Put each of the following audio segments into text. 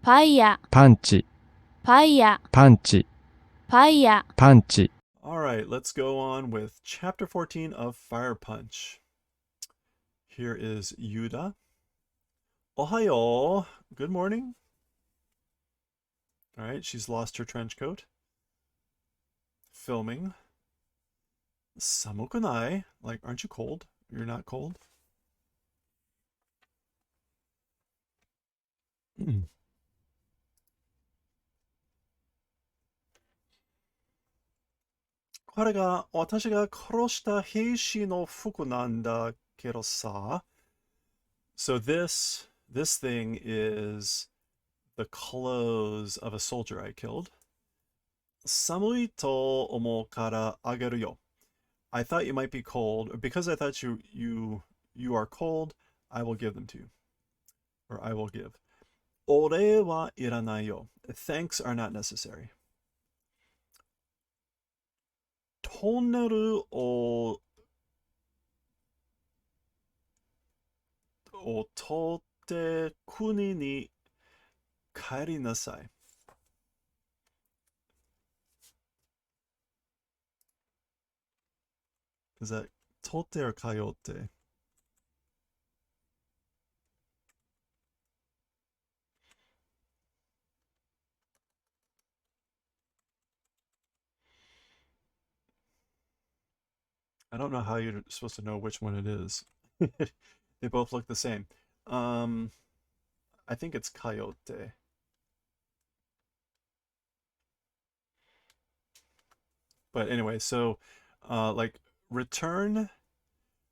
パイヤ、パンチ、パイヤ、パンチ、パイヤ。パンチ。 All right, let's go on with chapter 14 of Fire Punch. Here is Yuda. Ohayo. Good morning. All right, she's lost her trench coat. Filming. Samukunai. Like, aren't you cold? You're not cold? これが私が殺した兵士の服なんだけどさ。So this thing is the clothes of a soldier I killed. 寒いと思うからあげるよ. I thought you might be cold. Because I thought you are cold, I will give them to you. Or I will give. お礼はいらないよ. Thanks are not necessary. トンネルを通って国に帰りなさい. Is that 通って or 通って? I don't know how you're supposed to know which one it is. They both look the same. I think it's coyote. But anyway, so like return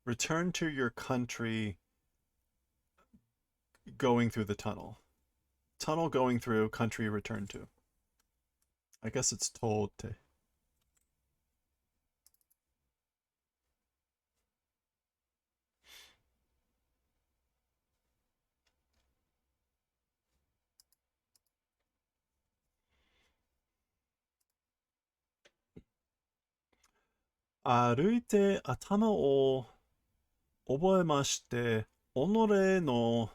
to your country going through the tunnel. Tunnel going through, country return to. I guess it's tote. 歩いて頭を覚えまして、己の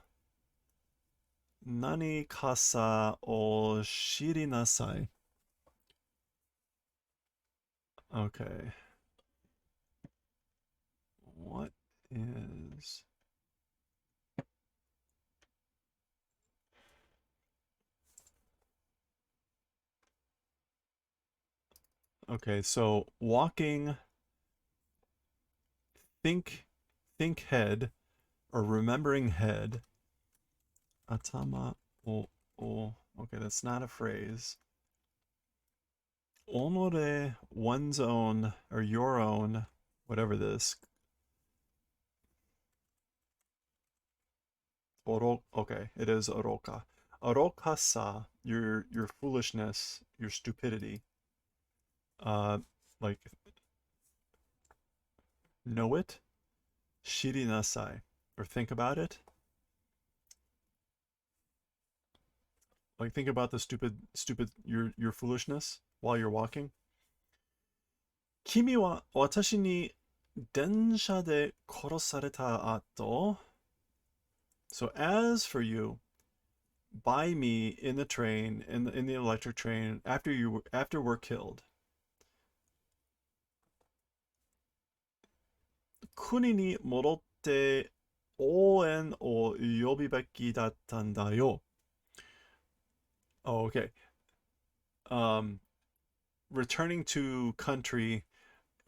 何かさを知りなさい. Okay. What is... Okay, so walking, think head, or remembering head. Atama o. Okay, that's not a phrase. Onore, one's own, or your own, whatever this. Okay, it is oroka. Oroka-sa, your foolishness, your stupidity. Like, know it. Shirinasai, or think about it. Like, think about the stupid, your foolishness while you're walking. Kimi wa watashi ni densha de korosareta ato. So as for you, by me in the train, in the electric train, after we're killed. Kuni ni morotte oen o yobibeki dattanda yo. Oh, okay. Returning to country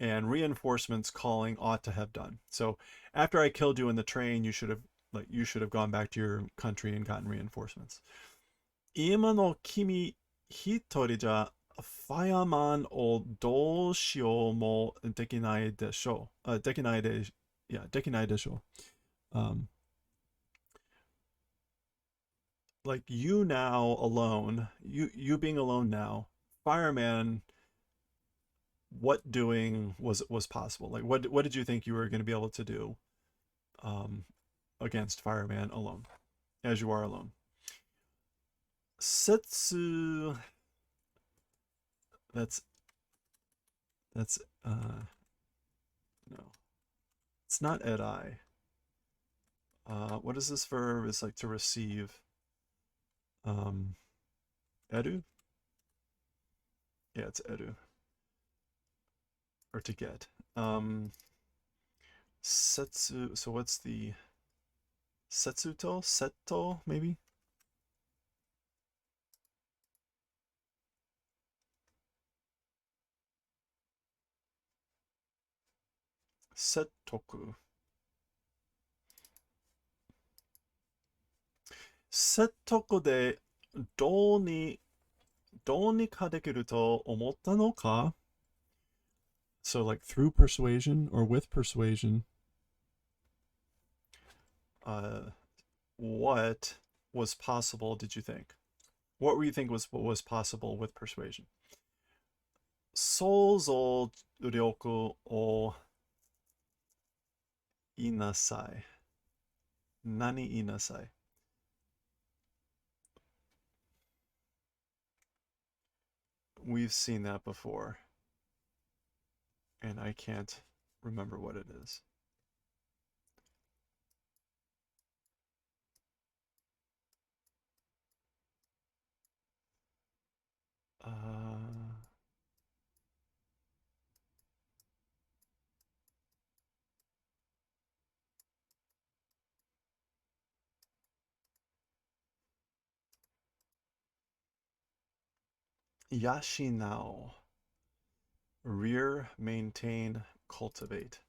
and reinforcements calling ought to have done. So after I killed you in the train, you should have gone back to your country and gotten reinforcements. Ima no kimi hitori ja fireman o doshio mo dekinai desho. Dekinai desho. Like you now alone, you being alone now, fireman, what doing was possible? Like what did you think you were going to be able to do against fireman alone, as you are alone? Setsu, that's no, it's not edai. What is this verb? It's like to receive. Um, Edu? Yeah, it's Edu. Or to get. Setsu. So what's the Setsuto? Setto, maybe? Settoku. Settoku でどうにかできると思ったのか? So like through persuasion or with persuasion, uh, what was possible did you think? What were you think was possible with persuasion? 想像力を言いなさい。何言いなさい? We've seen that before, and I can't remember what it is. Uh, Yashinao. Rear, maintain, cultivate.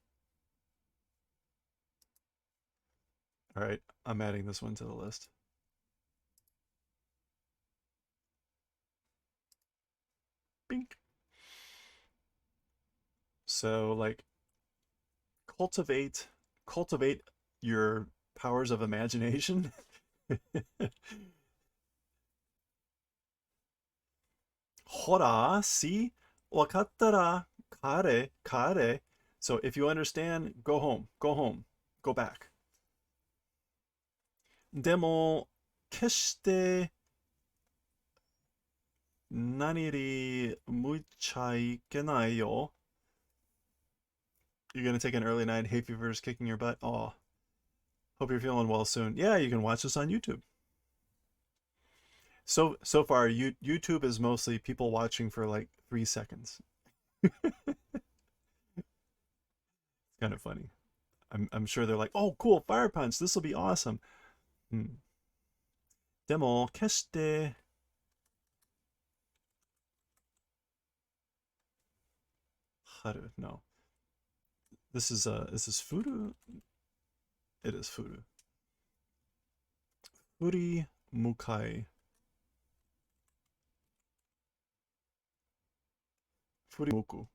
All right, I'm adding this one to the list. Bink. So like cultivate your powers of imagination. ほら, see? わかったら帰れ. So if you understand, go home, go home, go back. でも決して何に向いちゃいけないよ. You're gonna take an early night, hay fever is kicking your butt. Oh, hope you're feeling well soon. Yeah, you can watch this on YouTube. So far, YouTube is mostly people watching for like 3 seconds. Kind of funny. I'm sure they're like, oh, cool, fire punch. This will be awesome. Hmm. でも決して haru. No. This is furu? It is furu. Furi mukai. Furi muku.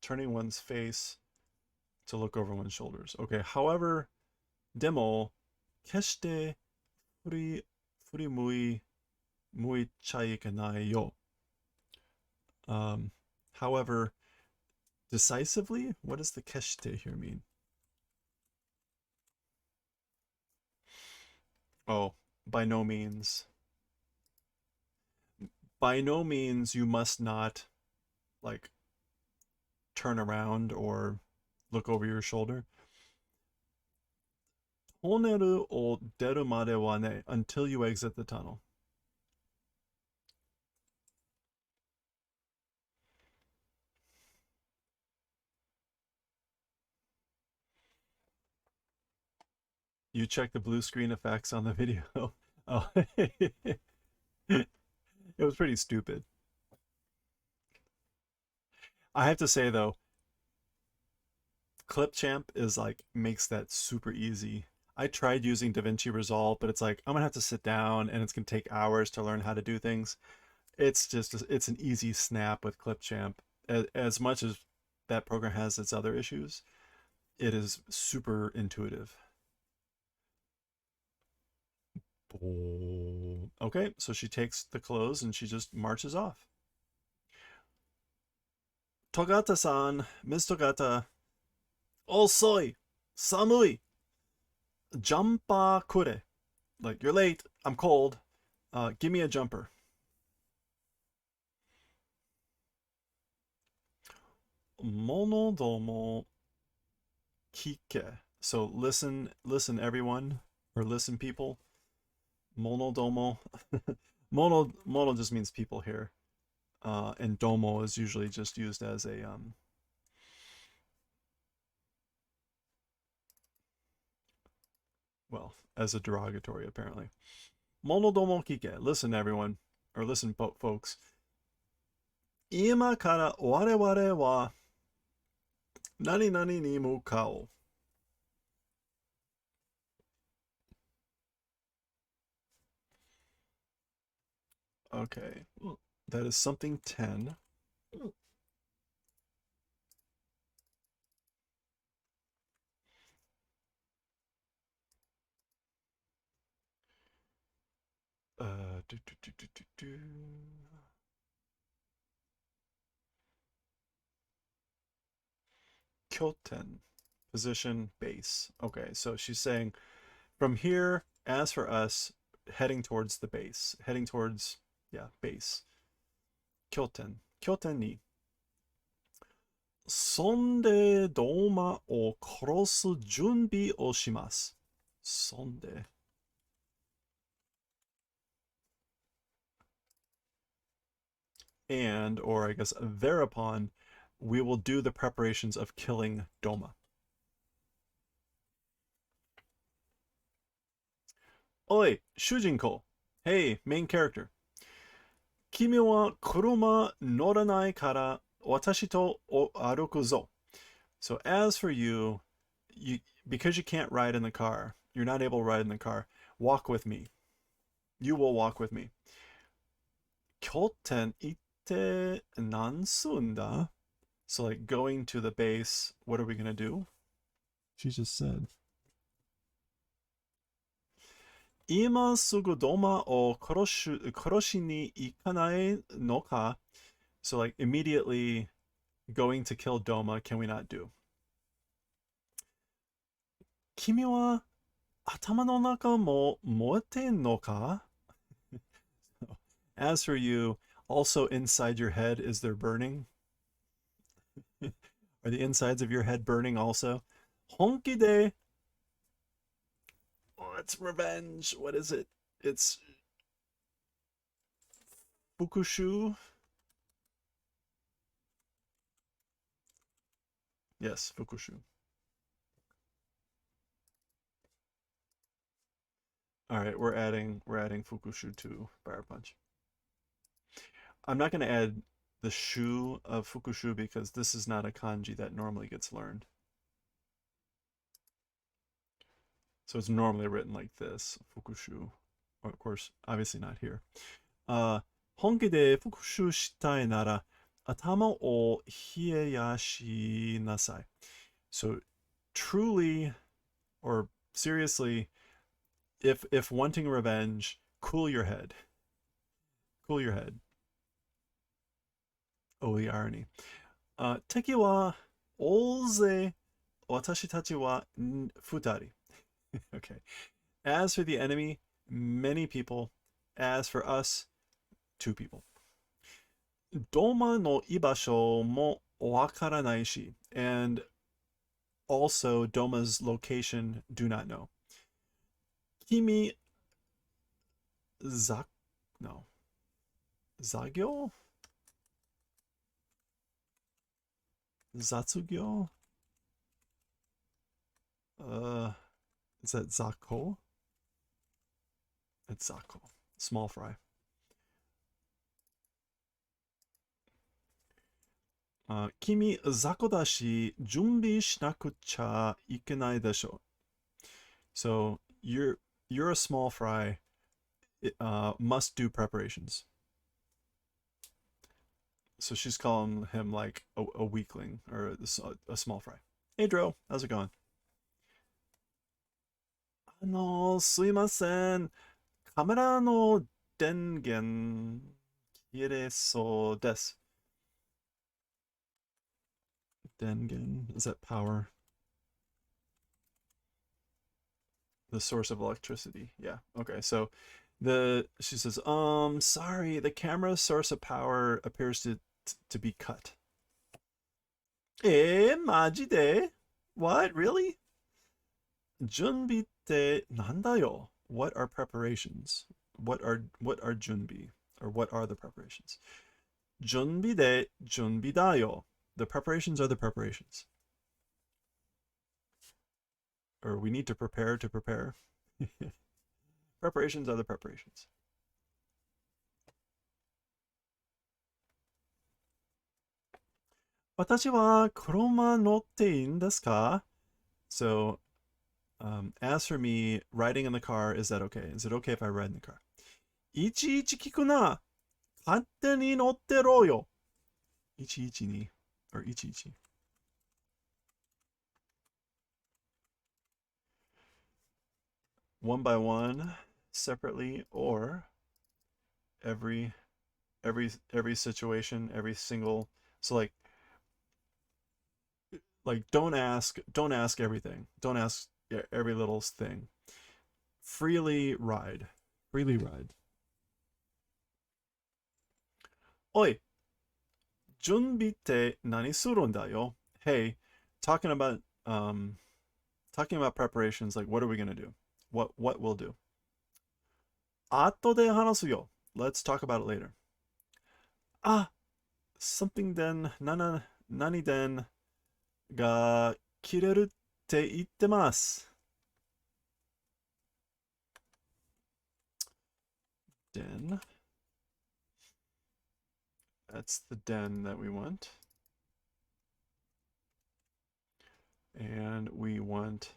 Turning one's face to look over one's shoulders. Okay, however, demo 決して furi muichaikanai yo. However, decisively, what does the keshite here mean? Oh, by no means. By no means you must not like turn around or look over your shoulder. Toneru o deru made wa ne, until you exit the tunnel. You check the blue screen effects on the video. Oh, it was pretty stupid. I have to say though, Clipchamp is like makes that super easy. I tried using DaVinci Resolve, but it's like I'm gonna have to sit down and it's gonna take hours to learn how to do things. It's an easy snap with Clipchamp. As much as that program has its other issues, it is super intuitive. Okay, so she takes the clothes and she just marches off. Togata-san, Ms. Togata, Osoi, Samui, Jumpa kure. Like, you're late, I'm cold, give me a jumper. Monodomo kike. So listen everyone. or listen people. Monodomo. Mono just means people here. And domo is usually just used as a well, as a derogatory apparently. Monodomo kike. Listen everyone, or listen folks. Ima kara wareware wa nani nani ni mukao. Okay, that is something 10. Do, do, do, do, do, do. Kyoten, position, base. Okay, so she's saying from here, as for us, heading towards the base, heading towards, yeah, base. Kyoten, Kyoten ni. Sonde doma o korosu junbi o shimasu. Sonde. And, or I guess thereupon, we will do the preparations of killing Doma. Oi, Shujinko. Hey, main character. Kimi wa kuruma noranai kara watashi to aruku zo. So as for you, because you can't ride in the car, you're not able to ride in the car, walk with me. You will walk with me. Kyoten ite nansunda. So like going to the base, what are we gonna do? She just said. Ima sugu doma o koroshi ni ikanai no ka. So like immediately going to kill Doma, can we not do? Kimi wa atama no naka mo moete no ka? As for you, also inside your head, is there burning? Are the insides of your head burning also? Honki de. Oh, it's revenge. What is it? It's Fukushu. Yes, Fukushu. All right, we're adding Fukushu to Fire Punch. I'm not going to add the shu of Fukushu because this is not a kanji that normally gets learned. So it's normally written like this, Fukushu. Or of course, obviously not here. 本気で復讐したいなら頭を冷えやしなさい. So truly or seriously, if wanting revenge, cool your head. Cool your head. Oh, the irony. 敵は大勢、私たちは二人. Okay. As for the enemy, many people. As for us, two people. Doma no ibasho mo wakaranai shi. And also Doma's location do not know. Kimi no. Zagyo? Zatsugyo? Is that Zako? It's Zako. Small fry. Kimi Zako dashi junbi shinakucha ikenai desho. So you're a small fry. Must do preparations. So she's calling him like a weakling or a small fry. Hey Dro, how's it going? すいません。カメラの電源切れそうです。電源 is that power? The source of electricity. Yeah. Okay. So she says, sorry, the camera's source of power appears to be cut. Maji de? What? Really? 準備ってなんだよ? What are preparations? What are 準備? Or what are the preparations? 準備で準備だよ. The preparations are the preparations. Or we need to prepare to prepare. Preparations are the preparations. Watashi wa kuruma notte ii desu ka? So, as for me, riding in the car, is that okay? Is it okay if I ride in the car? いちいち聞くな. 勝手に乗ってろよ. 112 or 11. One by one, separately, or every every situation, every single. So like don't ask everything. Don't ask every little thing. Freely ride. Freely ride. Oi, 準備って何するんだよ? Hey, talking about preparations, like what are we gonna do? What we'll do? 後で話すよ. Let's talk about it later. Ah, something then, nani then, が切れるって言ってます. Den. That's the den that we want. And we want...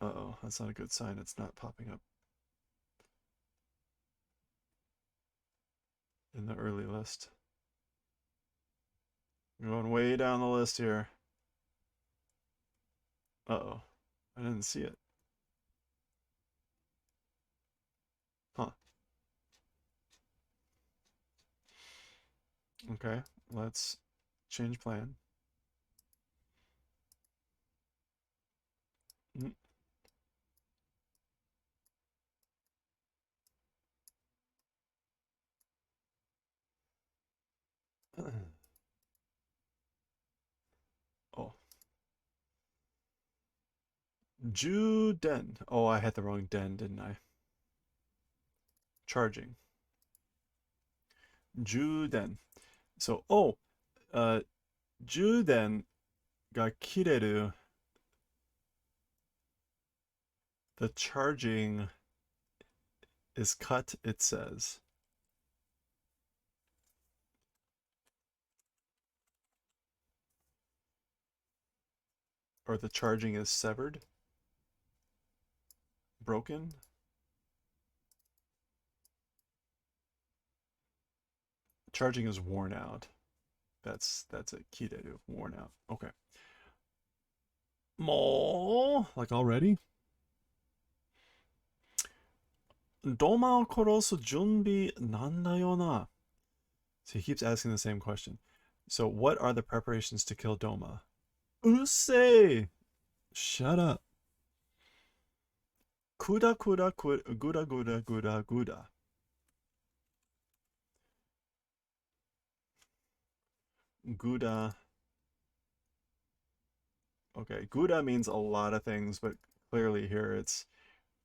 Uh-oh, that's not a good sign. It's not popping up in the early list. We're going way down the list here. Uh-oh, I didn't see it. Huh. Okay, let's change plan. Mm. Oh. Juden. Oh, I had the wrong den, didn't I? Charging. Juden. So, Juden ga kireru. The charging is cut, it says. Or the charging is severed? Broken? Charging is worn out. That's a kireru, worn out. Okay. Mo, like already? Doma o korosu junbi nandayona. So he keeps asking the same question. So what are the preparations to kill Doma? Usei! Shut up. Kuda kuda kuda guda guda guda guda. Guda. Okay, Guda means a lot of things, but clearly here it's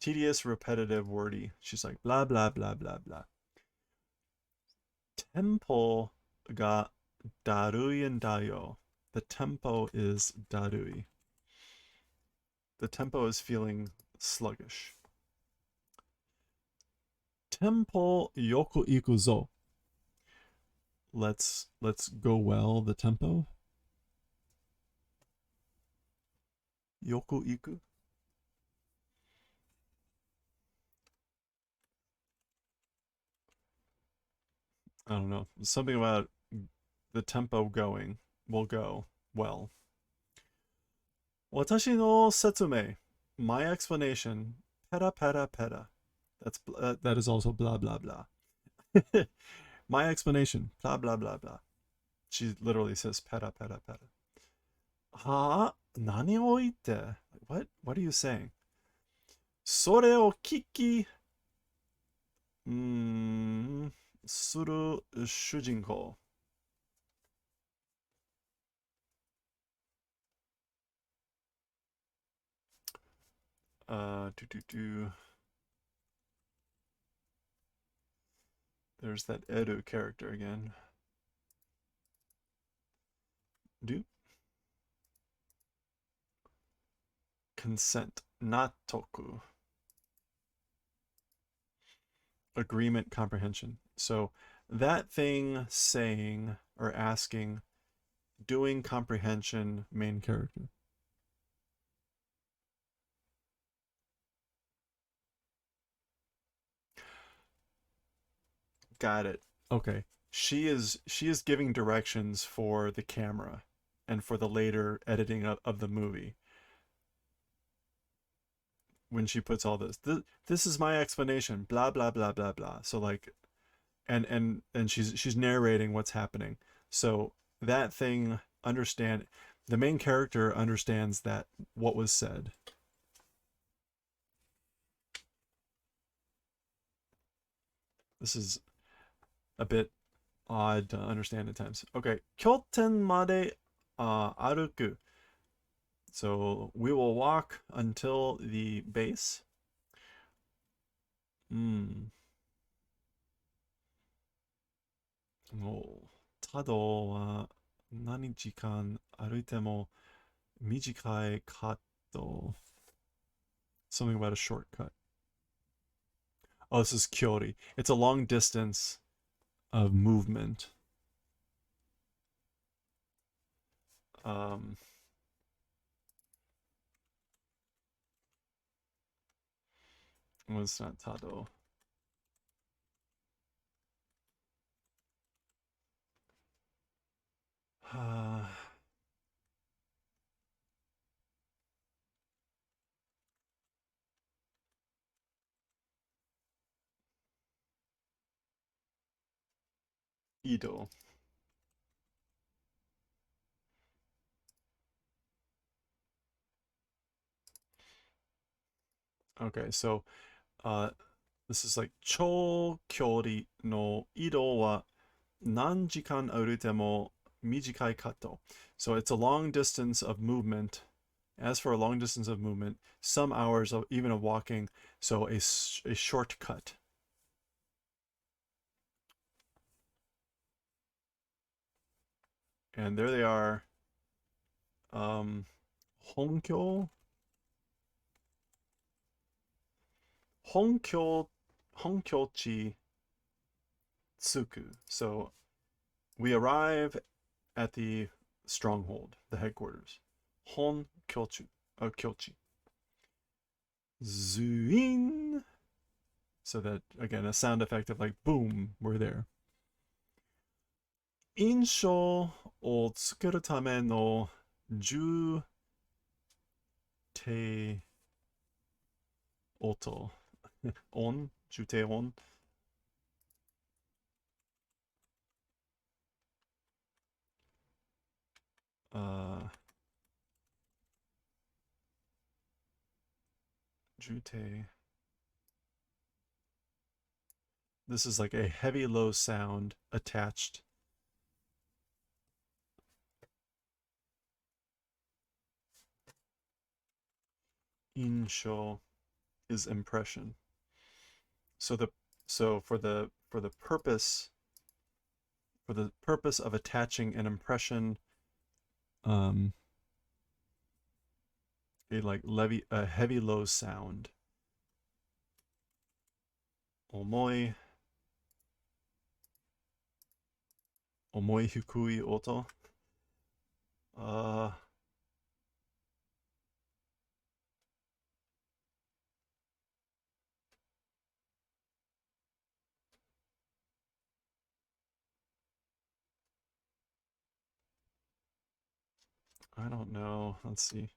tedious, repetitive, wordy. She's like blah blah blah blah blah. Tempo ga darui and dayo. The tempo is darui. The tempo is feeling sluggish. Tempo yoku ikuzo. Let's go well the tempo. Yoku iku. I don't know. Something about the tempo going will go well. Watashi no setsume. My explanation. Peta peta peta. That is also blah blah blah. My explanation. Blah blah blah blah. She literally says peta peta peta. Ha? Nani o ite? What are you saying? Sore o kiki. Suru shujinko. Do do do. There's that Edu character again. Do consent, not toku. Agreement, comprehension. So that thing saying or asking, doing comprehension, main character. Got it. Okay. She is giving directions for the camera and for the later editing of the movie when she puts all this is my explanation, blah blah blah blah blah. So like and she's narrating what's happening. So that thing understand the main character understands that what was said. This is a bit odd to understand at times. Okay, 拠点まで 歩く. So we will walk until the base. うん。もう、ただは何時間歩いても短いカット. Something about a shortcut. Oh, this is Kyori. It's a long distance of movement. Um, well, it's not Tado. Uh, Ido. Okay, so this is like 長距離の移動は何時間歩いても短いカット. So it's a long distance of movement. As for a long distance of movement, some hours of even of walking, so a shortcut. And there they are. Honkyo, Honkyo, Honkyochi Tsuku. So we arrive at the stronghold, the headquarters. Honkyochu, Kyochi. Zuin. So that again, a sound effect of like boom, we're there. 印象をつけるための重低音 on 重低音 重低. This is like a heavy low sound attached. Insho is impression. So the so for the purpose of attaching an impression, um, a heavy low sound. Omoi, omoi hikui oto. Uh, I don't know. Let's see.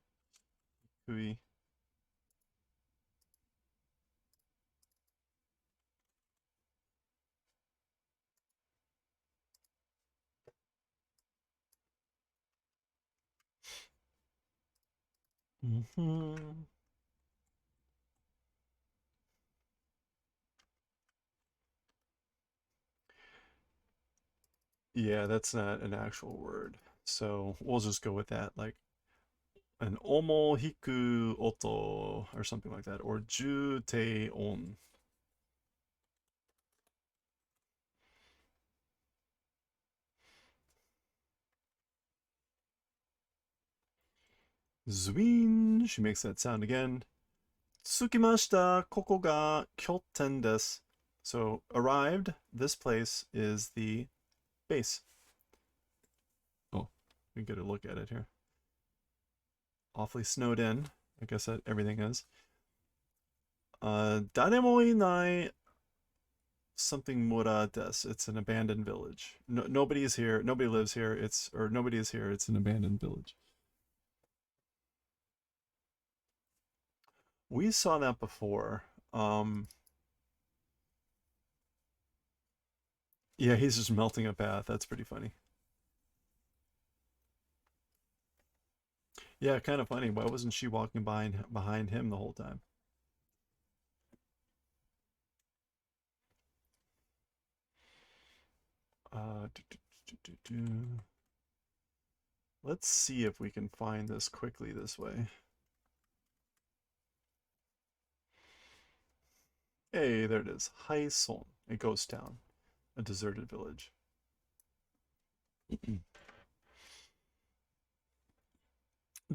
Hui. Mm-hmm. Yeah, that's not an actual word. So we'll just go with that. Like an omo hiku oto or something like that, or ju te on. Zween, she makes that sound again. Tsukimashita, koko ga kyoten desu. So, arrived, this place is the base. Oh, we get a look at it here. Awfully snowed in. I guess that everything is. Daremo inai something mura desu. It's an abandoned village. Nobody is here. Nobody lives here. Nobody is here. It's an abandoned village. We saw that before. Yeah, he's just melting a path. That's pretty funny. Yeah, kind of funny. Why wasn't she walking behind him the whole time? Uh, do, do, do, do. Let's see if we can find this quickly this way. Hey, there it is. Haison, a ghost town, a deserted village.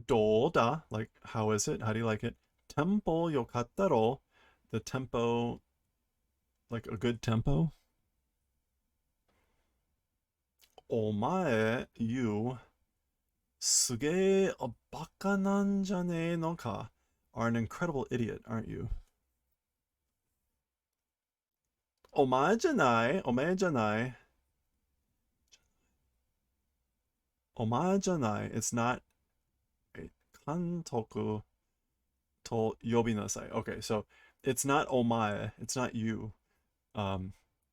Doda, like how is it? How do you like it? Tempo yokattaro, the tempo, like a good tempo. Omae, you, suge a baka nan jane no ka, are an incredible idiot, aren't you? Omae janai, omae janai, omae janai. It's not. Wait, kantoku to yobinasai. Okay, so it's not omae. It's not you. Um,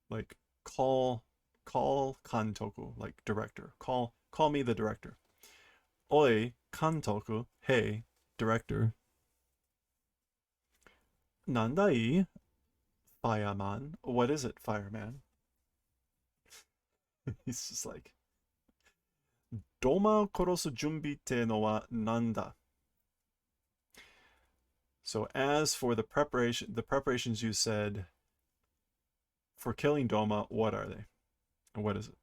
like call kantoku, like director. Call me the director. Oi kantoku. Hey, director. Nandai fireman. What is it, fireman? He's just like Doma korosu junbi te no wa nanda. So as for the preparations you said for killing Doma, what are they? And what is it?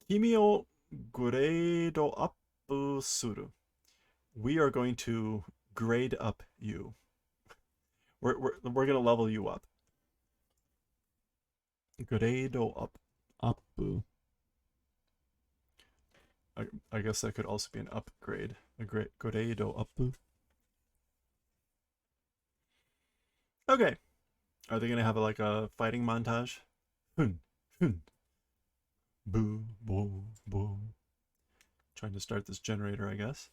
Kimi o grade up suru. We are going to grade up you. We're gonna level you up. Grade up. Up. I guess that could also be an upgrade. A great grade up. Okay. Are they gonna have like a fighting montage? Hun, hun, boo, boo, boo. Trying to start this generator, I guess.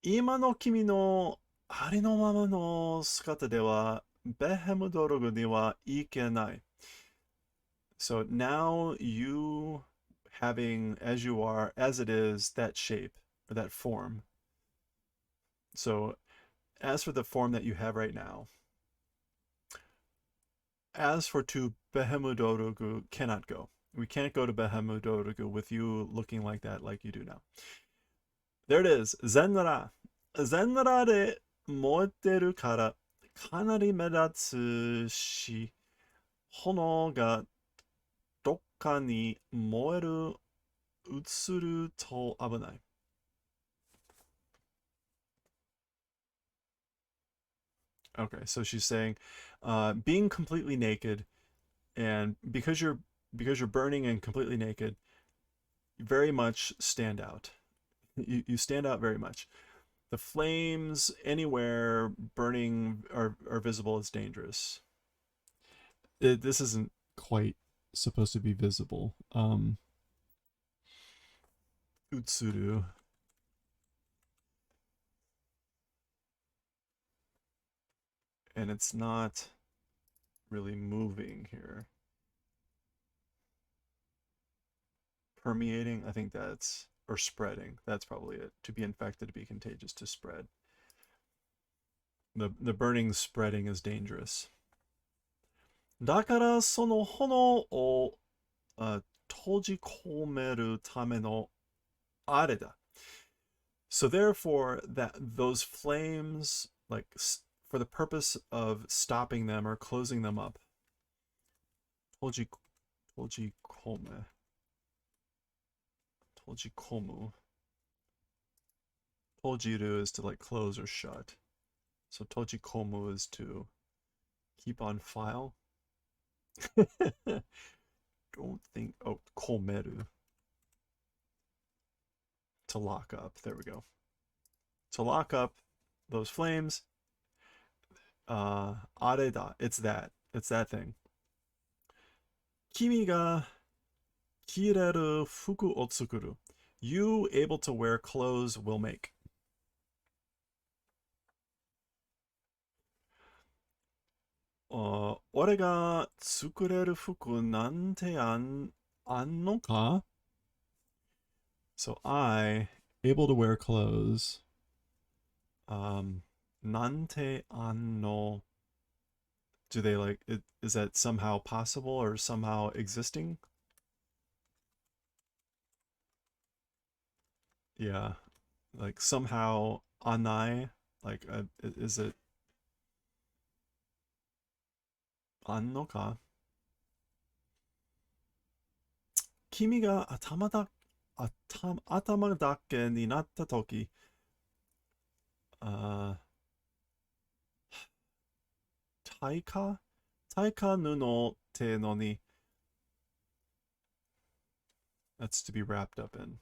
Ima no kimi no ari no mama no sukata de wa Behem Dorogu ni wa ikenai. So now you having as you are, as it is, that shape or that form. So as for the form that you have right now, as for to Behemudorugu cannot go. We can't go to Behemudorugu with you looking like that, like you do now. There it is. Zenra. Zenra de moeteru kara kanari medatsu shi hono ga dokka ni moeru utsuru to abunai. Okay, so she's saying, being completely naked, and because you're burning and completely naked, you very much stand out. You stand out very much. The flames anywhere burning are visible as dangerous. This isn't quite supposed to be visible. Utsuru. And it's not really moving here. Permeating, I think that's, or spreading, that's probably it. To be infected, to be contagious, to spread. The burning spreading is dangerous. だからその炎を toji komeru tame no areda. So therefore, that those flames, like for the purpose of stopping them or closing them up, toji toji kome toji komu. Tojiru is to like close or shut. So toji komu is to keep on file. Don't think. Oh, komeru, to lock up. There we go. To lock up those flames. Areda. It's that. It's that thing. Kimi ga kireru fuku o tsukuru. You able to wear clothes will make. 俺が作れる服なんてあんのか? So I, able to wear clothes. Nante anno. Do they like it? Is that somehow possible or somehow existing? Yeah, like somehow anai. Like, is it anno ka? 君が頭だけになったとき、あ、対価対価布ってのに that's to be wrapped up in.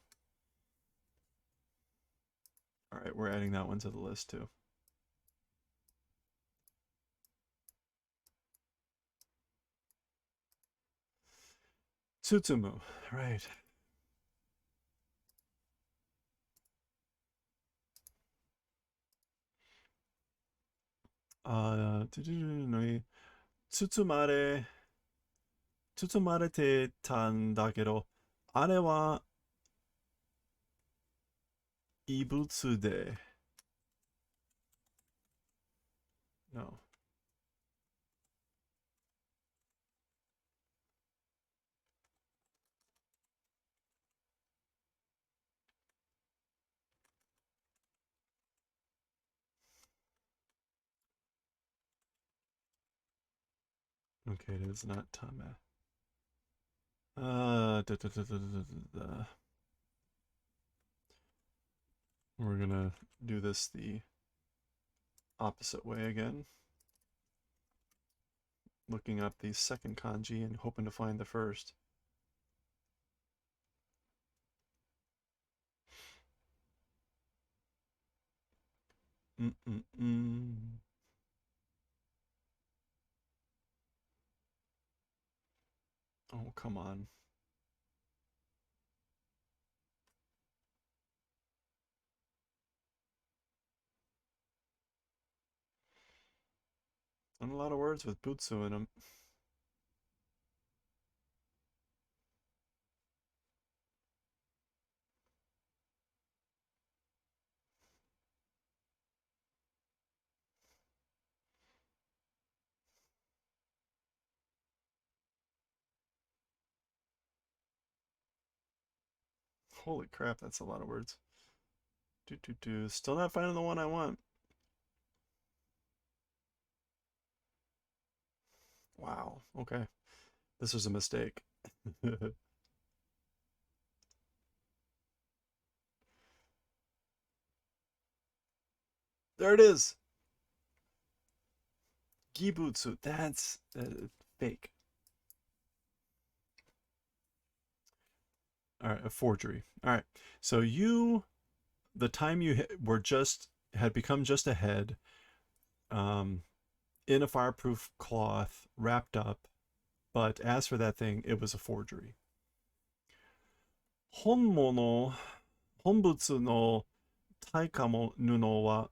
All right, we're adding that one to the list too. Tsutsumu, right. Uh, 包まれ、包まれてたんだけど、あれは異物で、no. Okay, it is not tame. We're gonna do this the opposite way again. Looking up the second kanji and hoping to find the first. Oh, come on. Not a lot of words with butsu in them. Holy crap, that's a lot of words. Still not finding the one I want. Wow, okay. This was a mistake. There it is. Gibutsu. That's fake. All right, a forgery. All right. So the time you had become just a head, in a fireproof cloth, wrapped up. But as for that thing, it was a forgery. Honmono, honbutsu no taikamo nuno wa.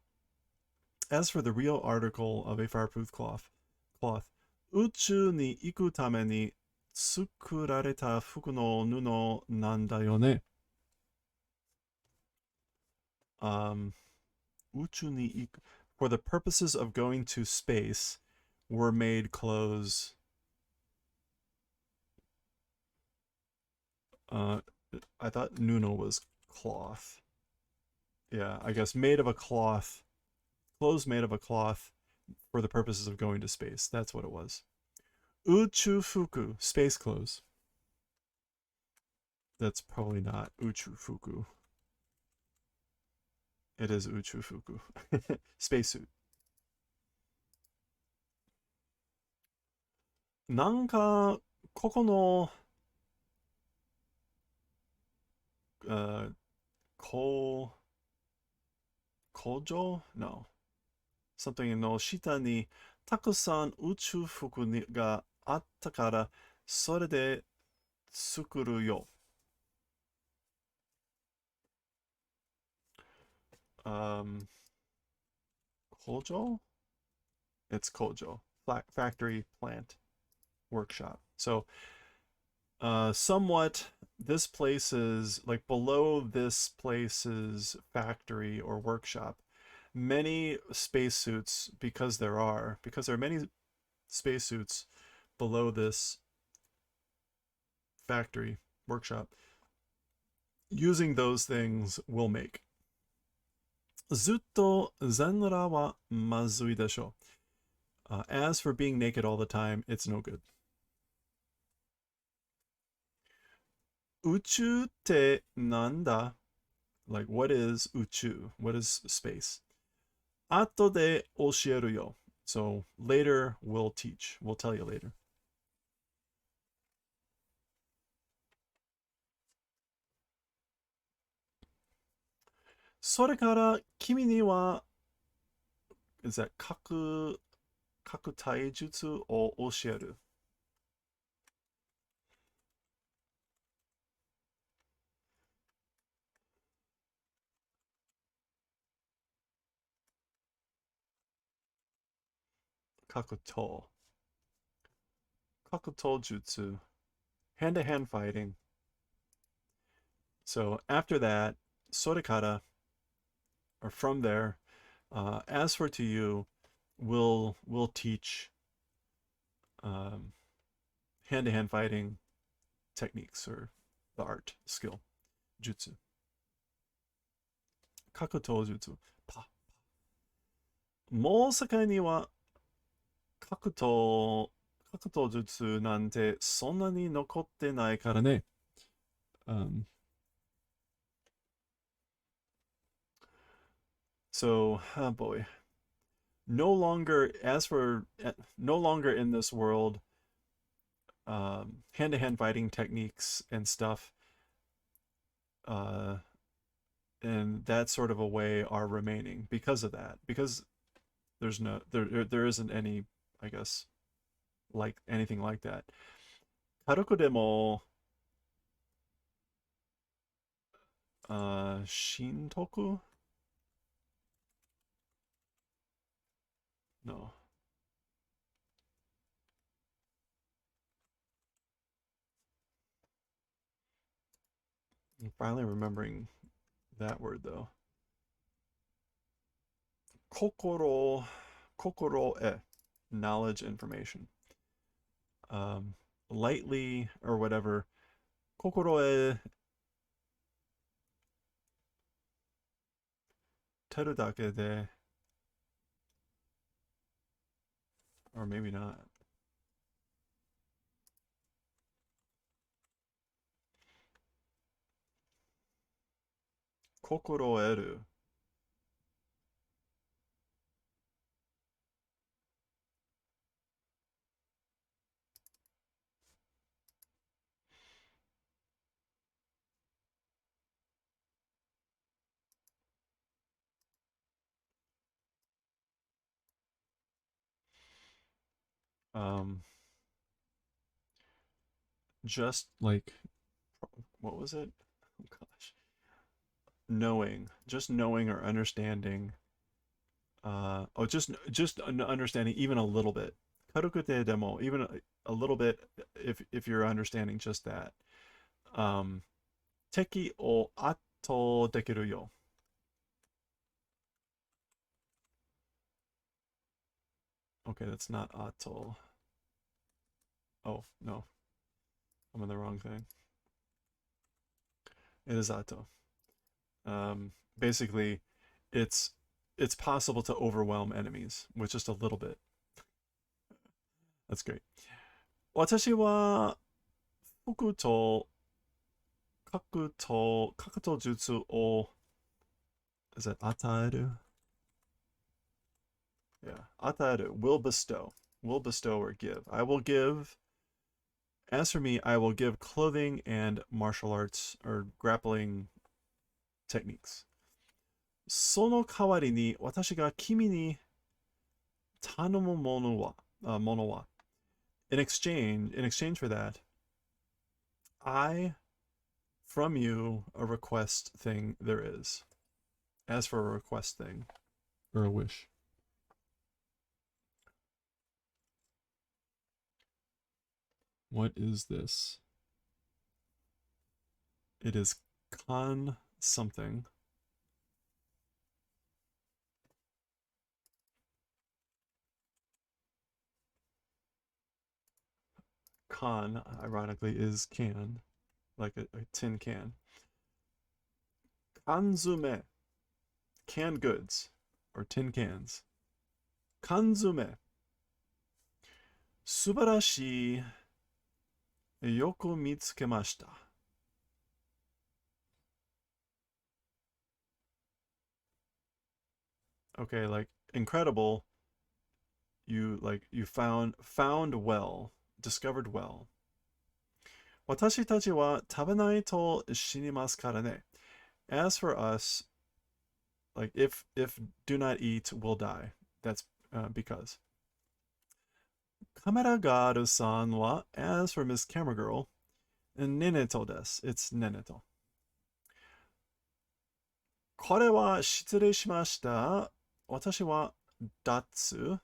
As for the real article of a fireproof cloth, 宇宙に行くために作られた服の布なんだよね。宇宙に行く for the purposes of going to space were made clothes Uh, I thought nuno was cloth. Yeah, I guess made of a cloth. Clothes made of a cloth for the purposes of going to space. That's what it was. Uchu fuku, space clothes. That's probably not uchu fuku. It is uchu fuku. Spacesuit. なんか、ここの、uh, 工、工場 No. Something の下にたくさん宇宙服にがあったから、それで作るよ。Um, 工場? It's kojo. Factory, plant, workshop. So, somewhat, this place is like below this place's factory or workshop. Many spacesuits, because there are many spacesuits below this factory workshop. Using those things will make. ずっと全裸はまずいでしょう。As for being naked all the time, it's no good. 宇宙ってなんだ? Like, what is 宇宙? What is space? 後で教えるよ. So later we'll teach. We'll tell you later. それから君には is that 各体術を教える。格闘。格闘術. Hand-to-hand fighting. So after that, それから or from there, as for to you, we'll teach um, hand-to-hand fighting techniques or the art skill jutsu. Kakuto jutsu. Pa. もう世界には格闘術なんてそんなに残ってないからね。Um, so, oh boy. No longer, as for, no longer in this world, hand-to-hand fighting techniques and stuff, uh, and that sort of a way are remaining because of that. Because there isn't any, I guess, like anything like that. Karuko demo, Shintoku? No. I'm finally remembering that word though. Kokoro e, knowledge, information. Um, lightly or whatever. Kokoro e teru dake de, or maybe not. Kokoro eru. Um, just like, what was it? Oh gosh. Just knowing or understanding. Just understanding even a little bit. Karukute demo, even a little bit, if you're understanding just that. Um, Teki o atto dekiru yo. Okay, that's not atto. Oh, no. I'm in the wrong thing. It is ato. Basically, it's it's possible to overwhelm enemies with just a little bit. That's great. 私は服と格闘術を is that 与える? Yeah, 与える will bestow or give. I will give. As for me, I will give clothing and martial arts or grappling techniques. その代わりに私が君に頼むものは in exchange for that, I from you a request thing there is. As for a request thing or a wish. What is this? It is con something. Con, ironically, is can, like a tin can. Kanzume, canned goods, or tin cans. Kanzume, subarashi, yoku mitsukemashita. Okay, like incredible. You found well, discovered well. 私たちは食べないと死にますからね. As for us, like if do not eat, we'll die. That's because. Camera Garu-san wa, as for Miss Camera Girl, Neneto desu. It's Neneto. これは失礼しました。私は Datsu.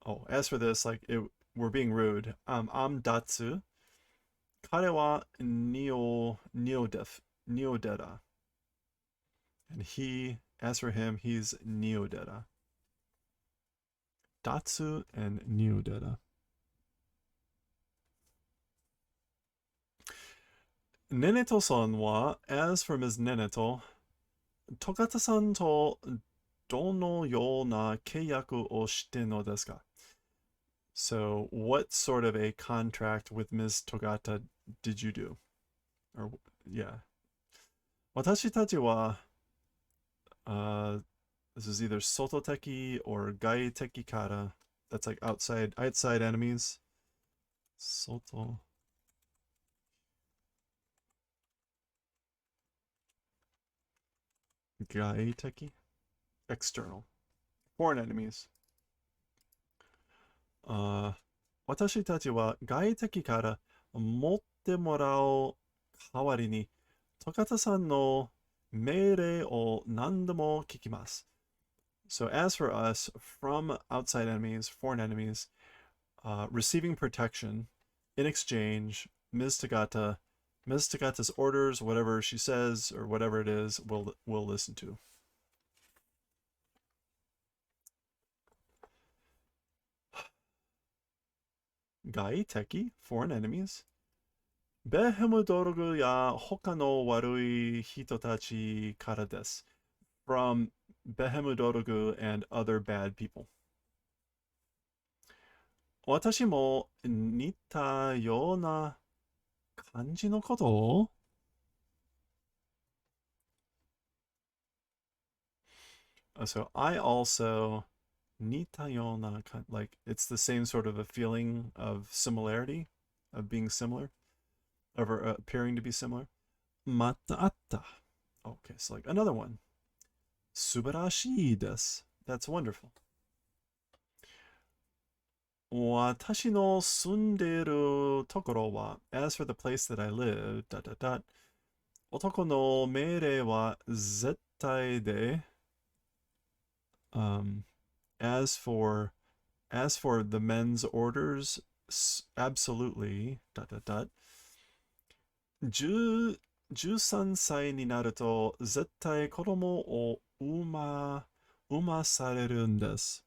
Oh, as for this, like we're being rude. I'm Datsu. 彼は Neodeta. And he, as for him, he's Neodeta. Datsu and Neodeta. Neneto-san wa, as for Ms. Neneto, Togata-san to dono yo na keiyaku o shite no desu ka? So, what sort of a contract with Ms. Togata did you do? Or, yeah. Watashi tachi wa, this is either Sototeki or Gaiteki kara. That's like outside enemies. Soto. Gaiteki? External. Foreign enemies. 私たちは外敵から持ってもらう代わりに、トカタさんの命令を何度も聞きます。So as for us, from outside enemies, foreign enemies, receiving protection in exchange, Ms. Tagata's orders, whatever she says or whatever it is, we'll listen to. Gaiteki, foreign enemies. Behemodorugu ya hoka no warui hitotachi kara desu. From Behemodorugu and other bad people. 私も似たような感じのことを So I also 似たような like it's the same sort of a feeling of similarity, of being similar, of appearing to be similar. またあった. Okay, so like another one. 素晴らしいです. That's wonderful. 私の住んでいるところは as for the place that I live, 男の命令は絶対で as for the men's orders, absolutely 13歳になると絶対子供を産まされるんです。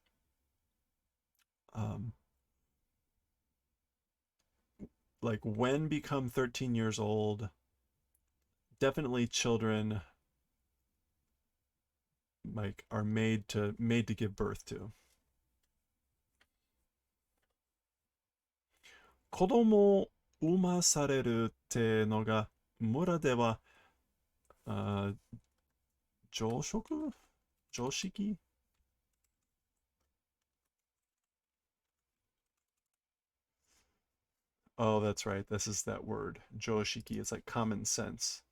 Like when become 13 years old, definitely children like are made to give birth to. 子供を産まされるってのが村ではあ常食常識 Oh, that's right. This is that word. Joshiki. It's like common sense,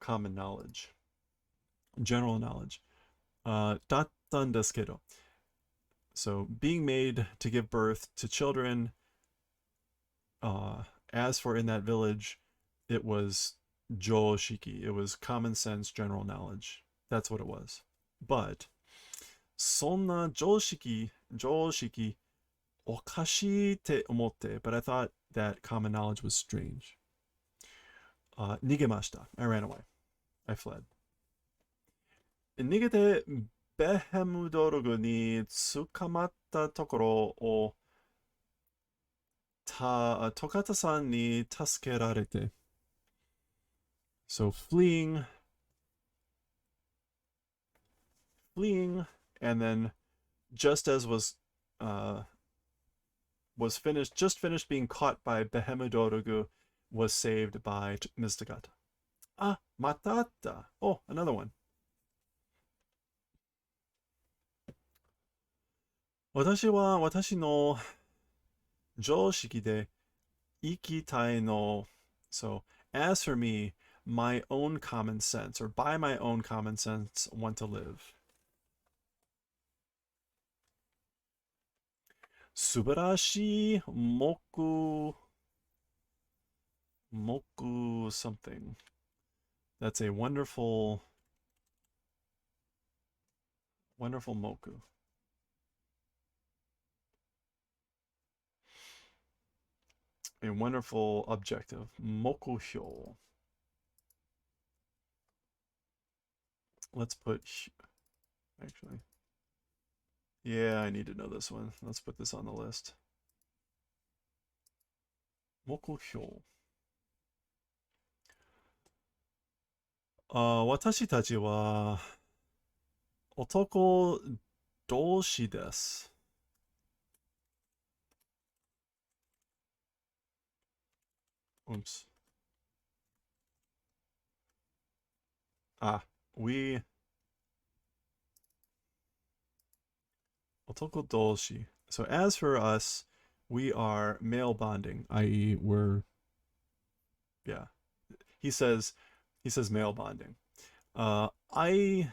common knowledge, general knowledge. だったんですけど. So being made to give birth to children, uh, as for in that village, it was joshiki. It was common sense, general knowledge. That's what it was. But そんな常識 okashi but I thought that common knowledge was strange. Nigemashita. I ran away. I fled. Nigete Behemudorogu ni tsukamatta tokoro o Tokata-san ni tasukerarete. So fleeing, and then just as just finished being caught by Behemudorogu, was saved by Ms. Takata. Ah, matata. Oh, another one. 私は私の常識で生きたいの. So, as for me, my own common sense, or by my own common sense, want to live. 素晴らしいmoku something. That's a wonderful moku. A wonderful objective. Mokuhyo. Let's put, actually. Yeah, I need to know this one. Let's put this on the list. Mokuhyo. 私たちは男同士です. Oops. We 男同士. So as for us, we are male bonding, i.e. we're, yeah. He says male bonding. Wait.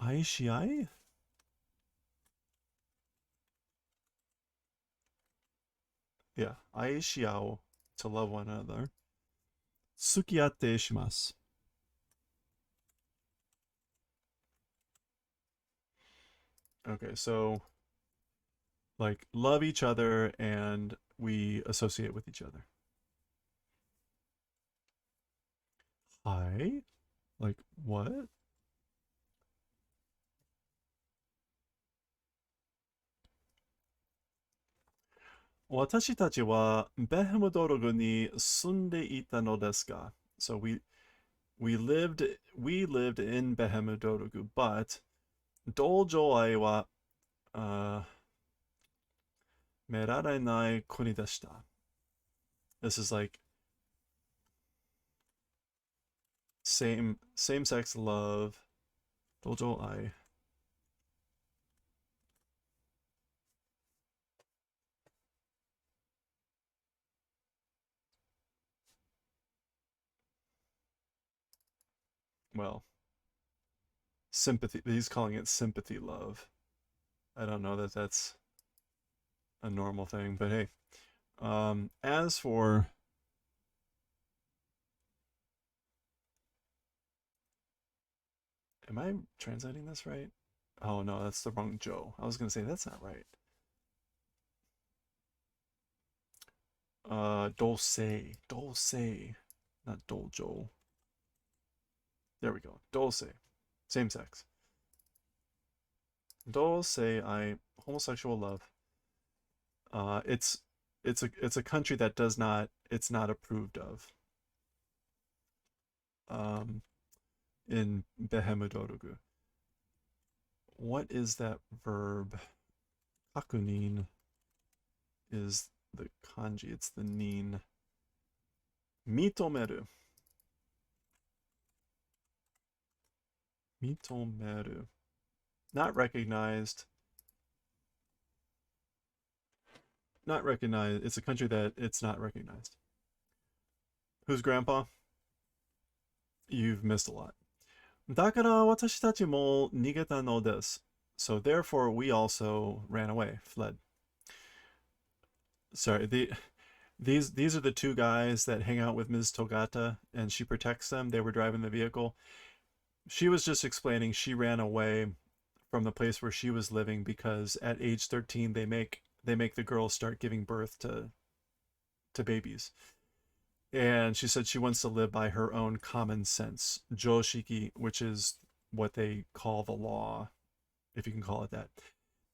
Aishii? Yeah, aishiao, to love one another. Sukiyatte shimasu. Okay, so like love each other and we associate with each other. Hi? Like what? 私たちはベヘムドルグに住んでいたのですが. So we lived in Behemudorogu, but Dojo-ai wa merarenai kuni deshita. This is like same-sex love. Dojo-ai. Well, sympathy. He's calling it sympathy love. I don't know that that's a normal thing, but hey. As for am I translating this right? Oh no, that's the wrong Joe. I was gonna say that's not right. Dose, not dojo. There we go. Dose, same sex. Dose, homosexual love. It's it's a country that does not it's not approved of. Um, in Behemodorugu. What is that verb? Kakunin is the kanji. It's the nin. Mitomeru. Mitomeru. Not recognized. Not recognized. It's a country that it's not recognized. Who's grandpa? You've missed a lot. だから私たちも逃げたのです. So therefore we also ran away, fled. Sorry, these are the two guys that hang out with Ms. Togata and she protects them. They were driving the vehicle. She was just explaining she ran away from the place where she was living because at age 13 they make the girls start giving birth to babies. And she said she wants to live by her own common sense, joshiki, which is what they call the law, if you can call it that.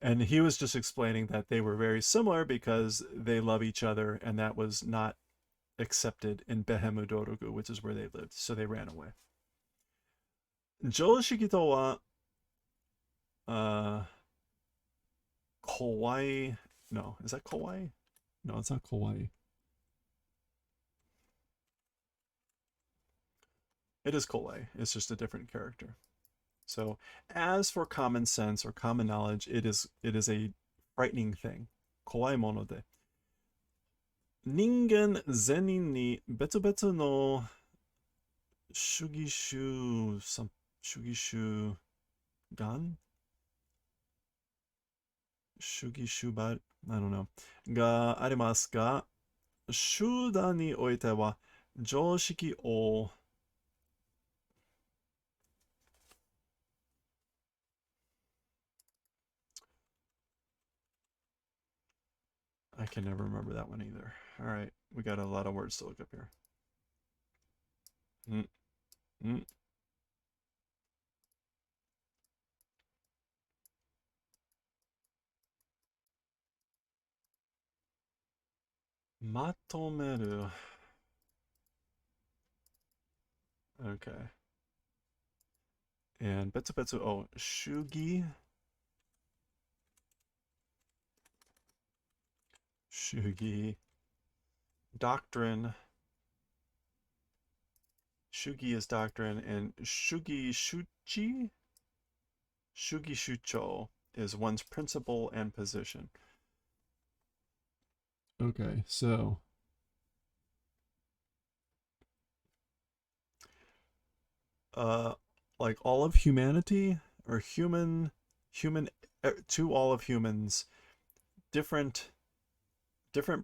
And he was just explaining that they were very similar because they love each other, and that was not accepted in Behemodorugu, which is where they lived. So they ran away. Joshiki to wa kawaii. No, is that kawaii? No, it's not kawaii. It is kawaii. It's just a different character. So, as for common sense or common knowledge, it is a frightening thing. Kawaii mono de. Ningen zenin ni betsu betsu no shugishu shugishu gan shugishu bar I don't know がありますが、集団においては常識を I can never remember that one either. All right, we got a lot of words to look up here. Mm, mm. まとめる Okay. And betsu betsu, oh, shugi. Shugi. Doctrine. Shugi is doctrine, and shugi shuchi? Shugi shucho is one's principle and position. Okay, so uh like all of humanity or human to all of humans, different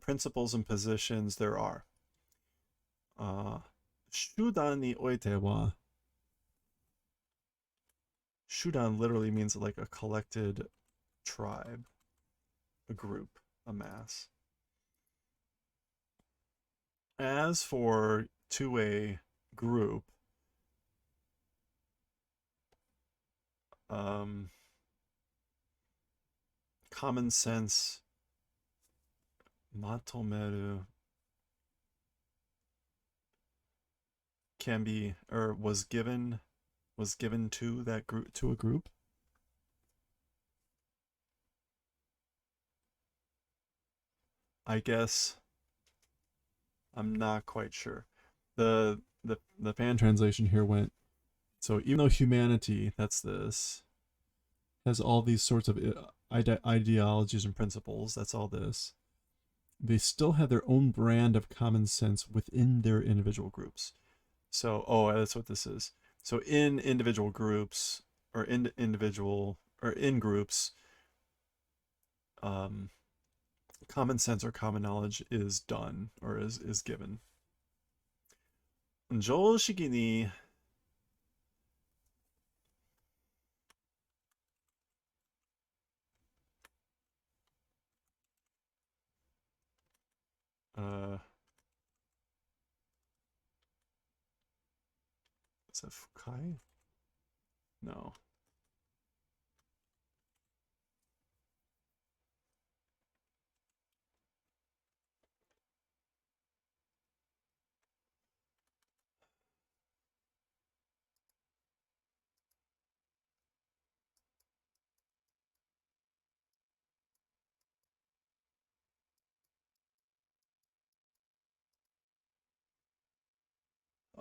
principles and positions there are. Shudan ni oite wa. Shudan literally means like a collected tribe, a group, a mass. As for to a group, common sense, matomeru, can be or was given to that group, to a group. I guess I'm not quite sure. The fan translation here went, so even though humanity, that's this, has all these sorts of ideologies and principles, that's all this, they still have their own brand of common sense within their individual groups. So, oh, that's what this is. So in individual groups or in groups, common sense or common knowledge is done or is given. 常識に is that Fukai? No.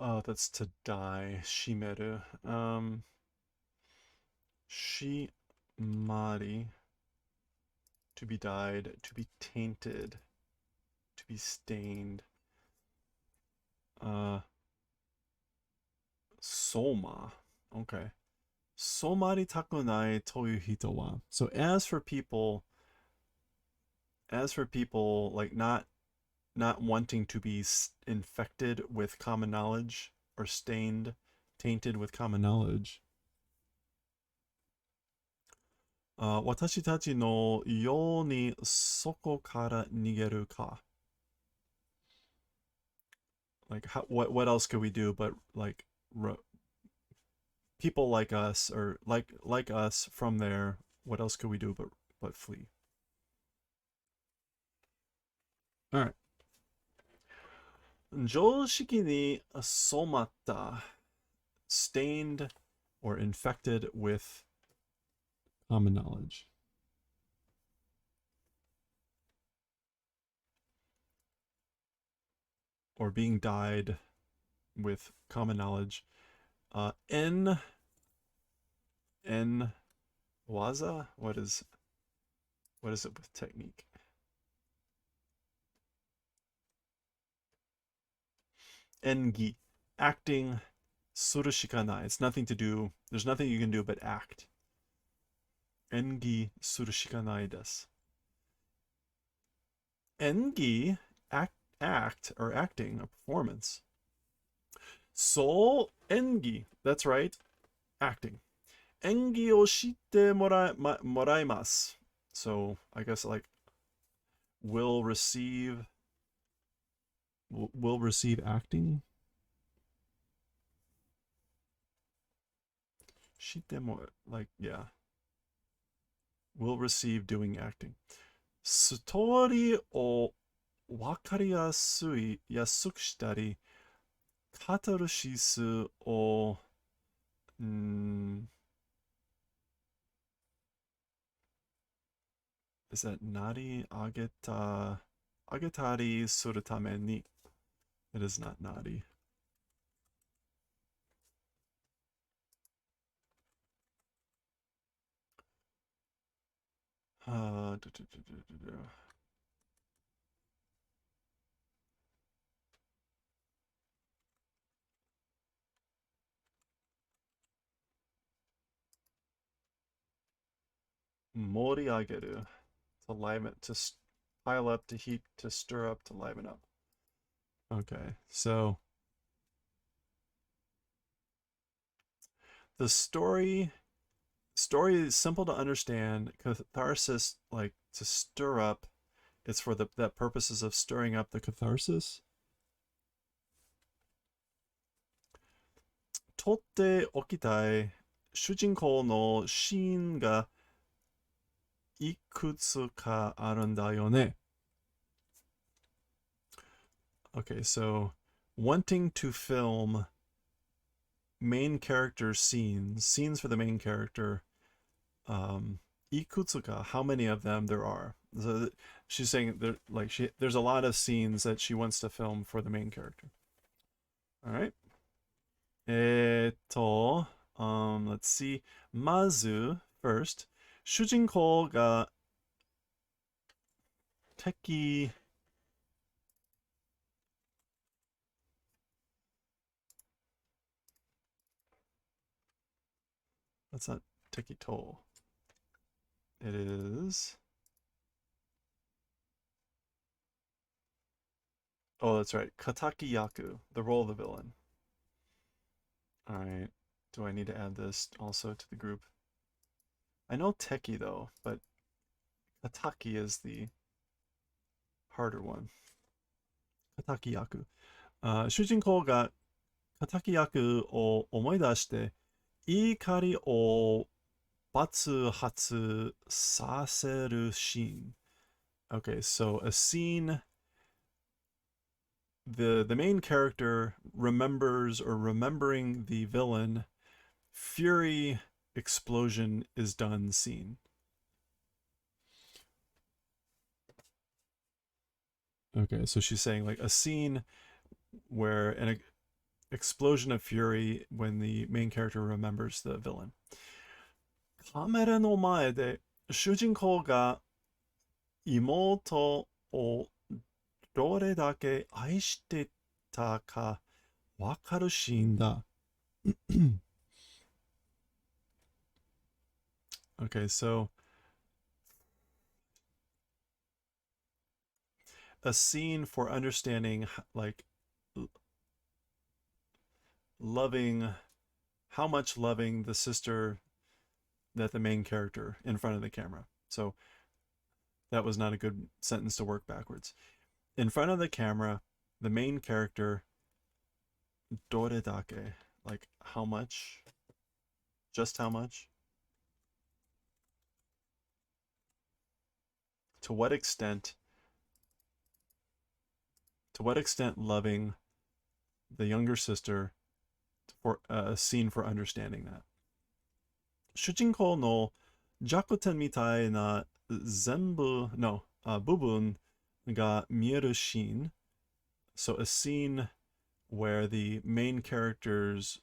Oh, that's to die. Shimeru. Shimari. To be dyed. To be tainted. To be stained. Soma. Okay. Somari takunai toyu hito wa. So as for people like not wanting to be infected with common knowledge or tainted with common knowledge. 私たちのようにそこから逃げるか. Like what else could we do but like people like us or like us from there, what else could we do but flee? All right. 常識に染まった stained or infected with common knowledge. Or being dyed with common knowledge. En waza? What is it with technique? Engi, acting. Surushikanai. It's nothing to do. There's nothing you can do but act. Engi surushikanai desu. Engi, act or acting, a performance. So engi. That's right, acting. Engi o shite moraimasu. So I guess like will receive acting. Shite like yeah. Will receive doing acting. Story o wakariyasu yasuku shitari katarsis o is that nari agetari suru tame ni? It is not nari. Moriageru, to liven, to pile up, to heat, to stir up, to liven up. Okay, so the story is simple to understand. Catharsis, like to stir up, it's for that purposes of stirring up the catharsis. 取っておきたい主人公のシーンがいくつかあるんだよね. Okay, so wanting to film main character scenes for the main character, ikutsuka, how many of them there are. So she's saying there's a lot of scenes that she wants to film for the main character. All right. Let's see. Mazu first. 主人公が敵 That's not Tekito. It is. Oh, that's right. Kataki Yaku, the role of the villain. Alright. Do I need to add this also to the group? I know Teki though, but Kataki is the harder one. Kataki Yaku. 主人公が敵役を思い出して怒りを爆発させるシーン. Okay, so a scene, the main character remembering the villain, fury explosion is done scene. Okay, so she's saying like a scene where explosion of fury when the main character remembers the villain. カメラの前で主人公が妹をどれだけ愛してたかわかるシーンだ。Okay, so a scene for understanding, like, loving, how much loving the sister that the main character in front of the camera. So that was not a good sentence to work backwards. In front of the camera, the main character, doredake, like how much, just how much, to what extent, loving the younger sister for a scene for understanding that. 主人公の弱点みたいな全部の部分が見えるシーン. So a scene where the main character's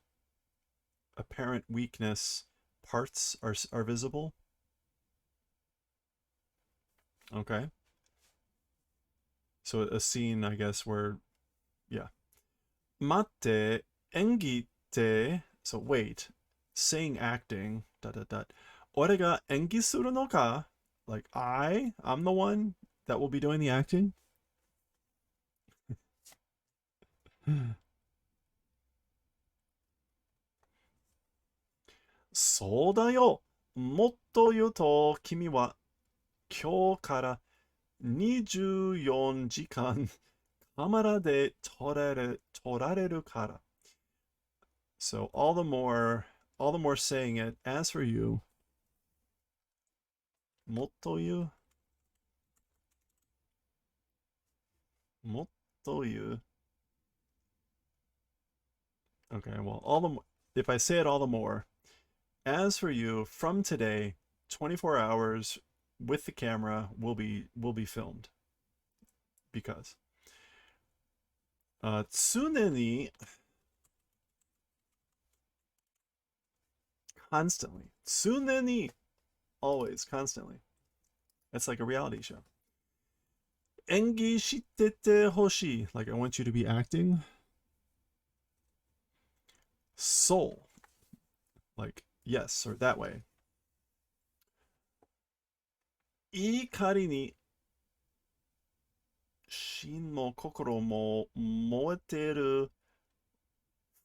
apparent weakness parts are visible. Okay. So a scene, I guess, where, yeah. 待って、演技って, so wait, saying acting, dot dot dot. 俺が演技するのか? Like, I'm the one that will be doing the acting? そうだよ。もっと言うと、君は今日から24時間カメラで撮られるから。So all the more saying it. As for you, もっと言う。もっと言う。Okay, well, if I say it all the more, as for you, from today, 24 hours with the camera will be filmed. Because 常に constantly, 常に always, constantly. It's like a reality show. 演技しててほしい. Like, I want you to be acting. Soul. Like, yes, or that way. 怒りに心も心も燃えている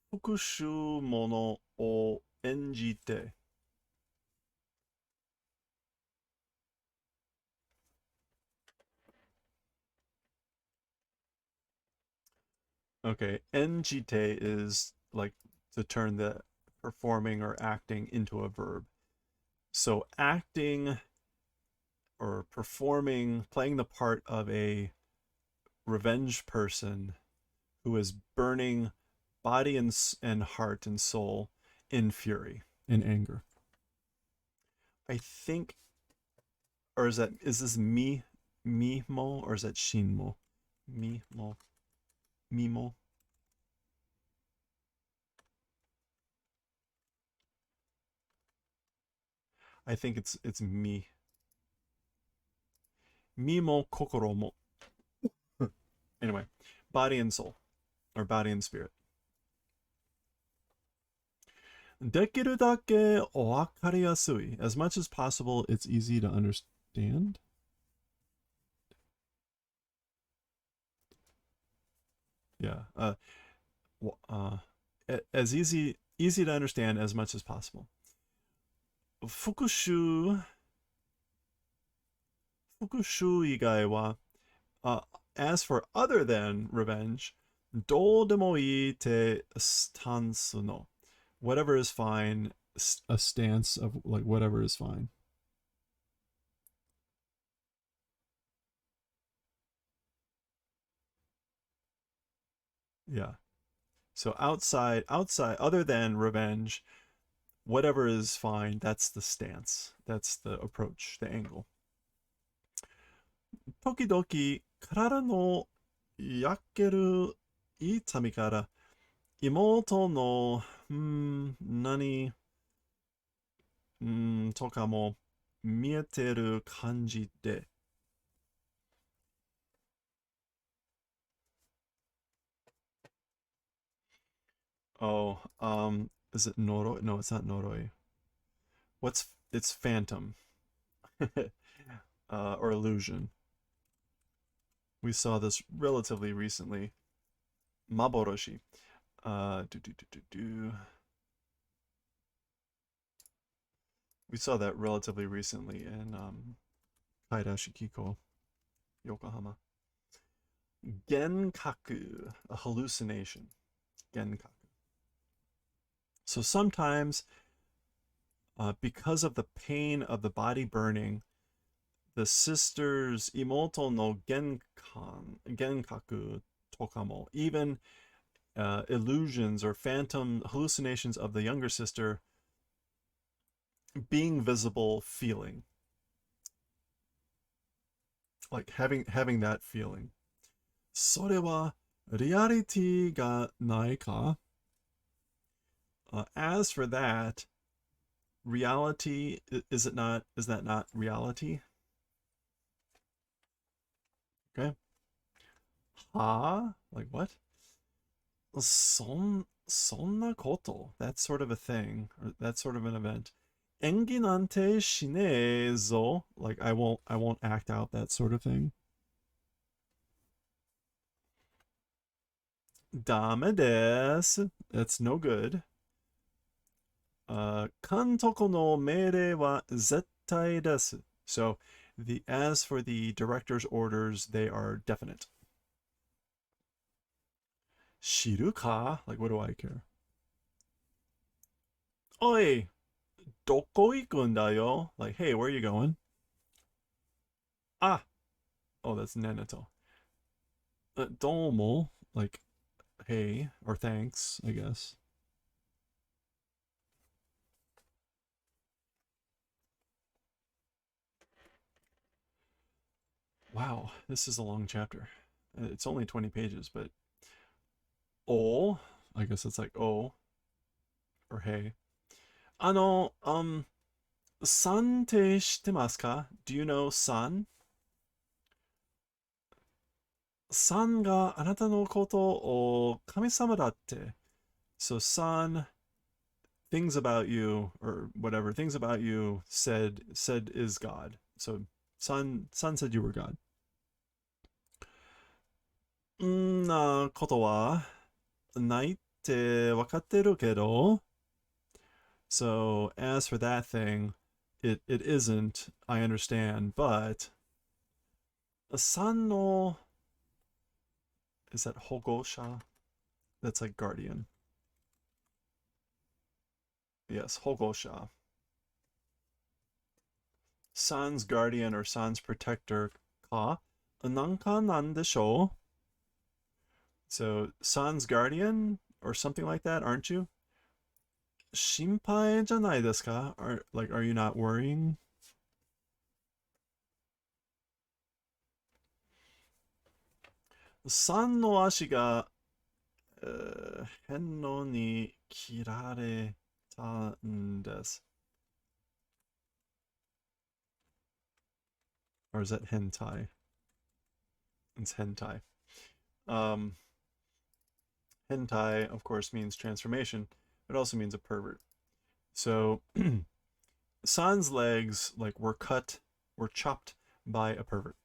復讐者を演じて. Okay, enjite is like to turn the performing or acting into a verb. So acting or performing, playing the part of a revenge person who is burning body and heart and soul in fury, in anger. I think, or is this mo, or is that shinmo? Mimo. I think it's mi. Mimo kokoro mo. Anyway, body and soul, or body and spirit. できるだけわかりやすい. As much as possible, it's easy to understand. Yeah. As easy to understand as much as possible. 復讐以外は, as for other than revenge, どうでもいいってスタンスの. Whatever is fine, a stance of like whatever is fine. Yeah. So outside, other than revenge, whatever is fine, that's the stance. That's the approach, the angle. 時々体の焼ける痛みから妹の、何、とかも見えてる感じで。Oh, is it Noroi? No, it's not Noroi. It's Phantom, or Illusion. We saw this relatively recently. Maboroshi. Do, do, do, do, do. We saw that relatively recently in Kaidashi Kiko, Yokohama. Genkaku, a hallucination. Genkaku. So sometimes, because of the pain of the body burning, the sisters imoto no genkaku tokamo, even illusions or phantom hallucinations of the younger sister being visible, feeling like having that feeling. それはリアリティがないか? As for that, reality is it not? Is that not reality? Okay. Ha? Like what? そんなこと? That's sort of a thing, or that's sort of an event. 演技なんてしねえぞ. Like I won't act out that sort of thing. ダメです. That's no good. 監督の命令は絶対です. So as for the director's orders, they are definite. 知るか? Like what do I care? おい, どこ行くんだよ? Like, hey, where are you going? Ah, oh, that's Nenato. Domo, like, hey, or thanks, I guess. Wow, this is a long chapter. It's only 20 pages, but oh, I guess it's like oh, or hey. さんって知ってますか? Do you know San? San があなたのことを神様だって. So San, things about you, or whatever, things about you said is God. So San said you were God. んなことはないって分かってるけど. So as for that thing, it isn't, I understand, but San no, is that Hogosha? That's like guardian. Yes, Hogosha. San's guardian or San's protector ka nanka nandesho. So San's guardian or something like that, aren't you? Shinpai janai desu ka? Are you not worrying? San no ashi ga henno ni kirareta desu. Or is that hentai? It's hentai. Um, hentai, of course, means transformation. It also means a pervert. So San's legs were chopped by a pervert.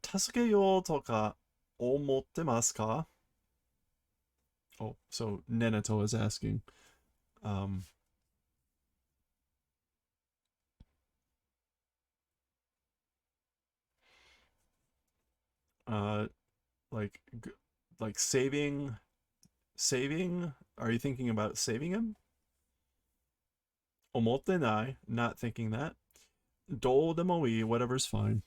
助けようとか思ってますか? Oh, so Nenato is asking. Um, uh, like like saving. Are you thinking about saving him? Omotenai, not thinking that. Do demoi, whatever's fine.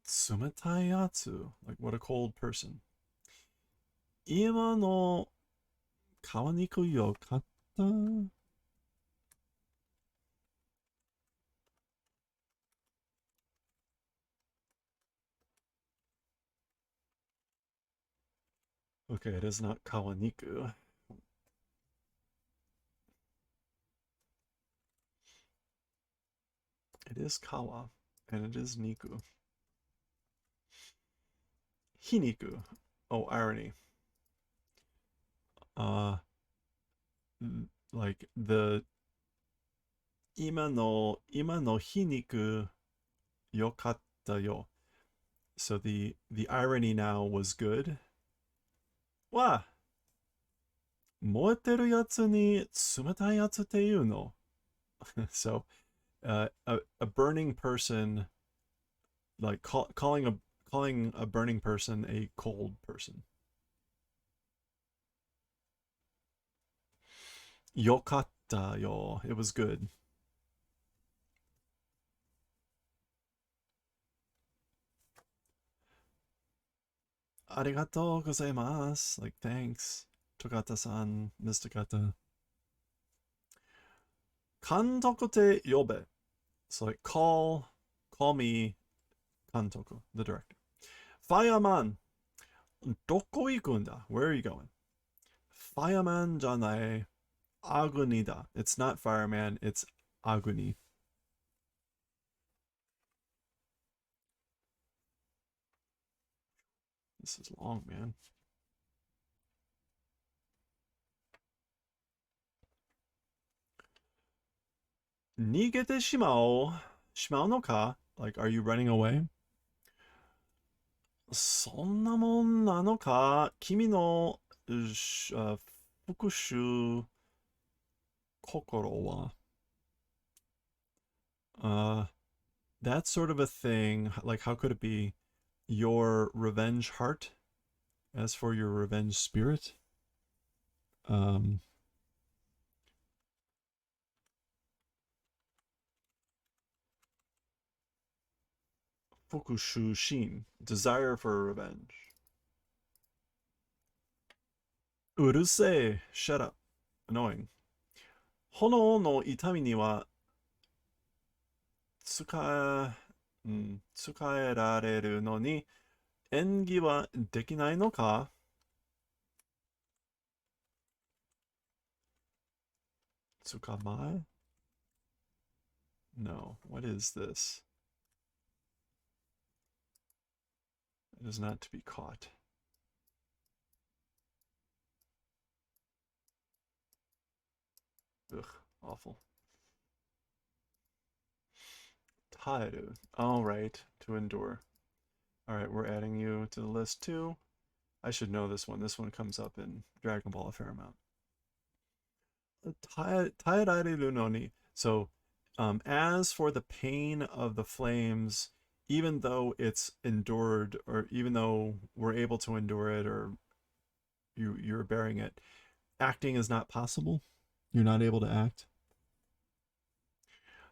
Tsumetaiatsu, like what a cold person. 今の皮肉よかった? Okay, it is not kawaniku. It is kawa, and it is niku. Hiniku. Oh, irony. Uh, like the ima no hiniku yokatta yo. So the irony now was good. Wa 燃えてるやつに冷たいやつっていうの. So a burning person, like calling a burning person a cold person. Yokatta yo. It was good. Arigatou gozaimasu. Like, thanks. Togata-san, Mr. Kata. Kantoku te yobe. So like call me Kantoku, the director. Fireman, doko ikunda? Where are you going? Fireman janai aguni da. It's not fireman, it's aguni. This is long, man. Nigete shimao. Shimao no ka? Like, are you running away? そんなもんなのか君の復讐心は that's sort of a thing. Like, how could it be your revenge heart? As for your revenge spirit, um, fukushushin, desire for revenge. Urusei, shut up. Annoying. Hono no itami ni wa tsuka, 使えられるのに演技はできないのか Tsukamae? No. What is this? It is not to be caught. Ugh, awful. Taeru. All right, to endure. All right, we're adding you to the list too. I should know this one. This one comes up in Dragon Ball a fair amount. Taerareru no ni. So, as for the pain of the flames, even though it's endured, or even though we're able to endure it, or you're bearing it, acting is not possible. You're not able to act.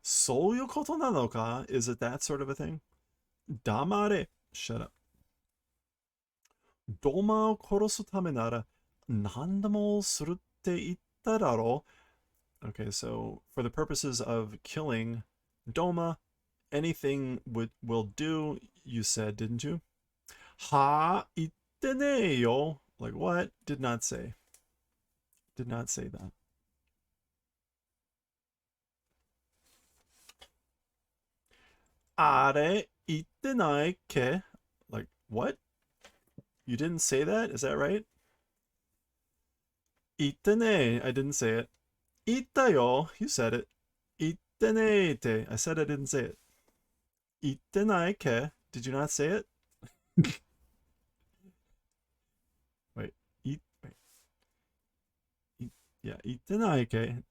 そういうことなのか? Is it that sort of a thing? 黙れ. Shut up. ドーマを殺すためなら何でもするって言っただろ? Okay, so for the purposes of killing Doma, anything will do, you said, didn't you? Ha itte ne yo. Like what? Did not say. Did not say that. Are itte nai ke? Like what? You didn't say that? Is that right? Itte ne. I didn't say it. Itta yo. You said it. Itte ne te. I said I didn't say it. Itte nai ke. Did you not say it? Wait. Yeah. Itte nai ke.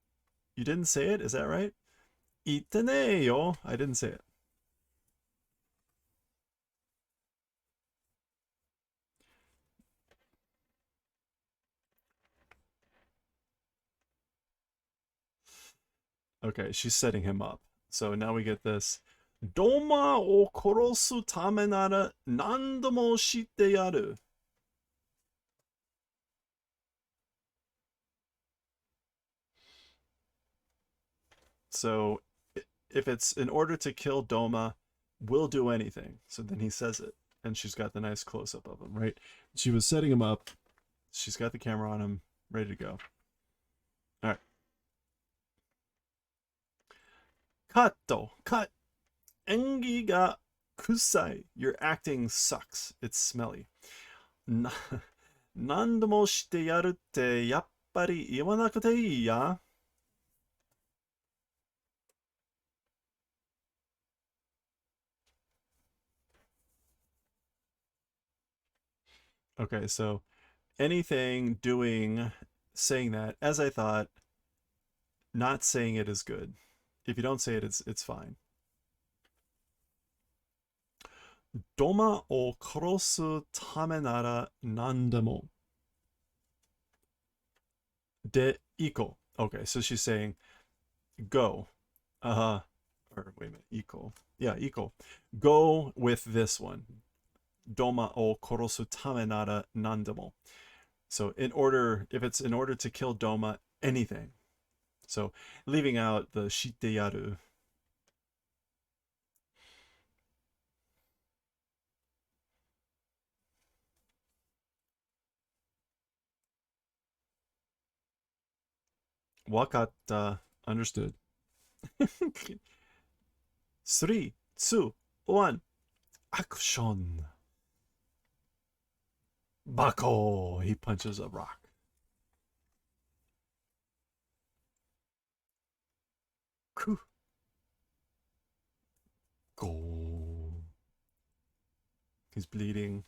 You didn't say it? Is that right? Itte ne yo. I didn't say it. Okay, she's setting him up. So now we get this. Doma o korosu tame nara nando mo shitte yaru. So if it's in order to kill Doma, we'll do anything. So then he says it, and she's got the nice close up of him, right? She was setting him up She's got the camera on him, ready to go. All right. Kato, cut. Engi ga kusai. Your acting sucks. It's smelly. Na, 何度もしてやるってやっぱり言わなくていいや. Okay, so anything, doing, saying that, as I thought, not saying it is good. If you don't say it, it's fine. ドマを殺すためなら何でも。で、行こう. Okay, so she's saying, go. Or wait a minute, 行こう. Yeah, 行こう. Go with this one. ドマを殺すためなら何でも. So if it's in order to kill Doma, anything. So leaving out the してやる. Wakatta. Understood. 3, 2, 1. Action. Bako. He punches a rock. Ku. Go. He's bleeding.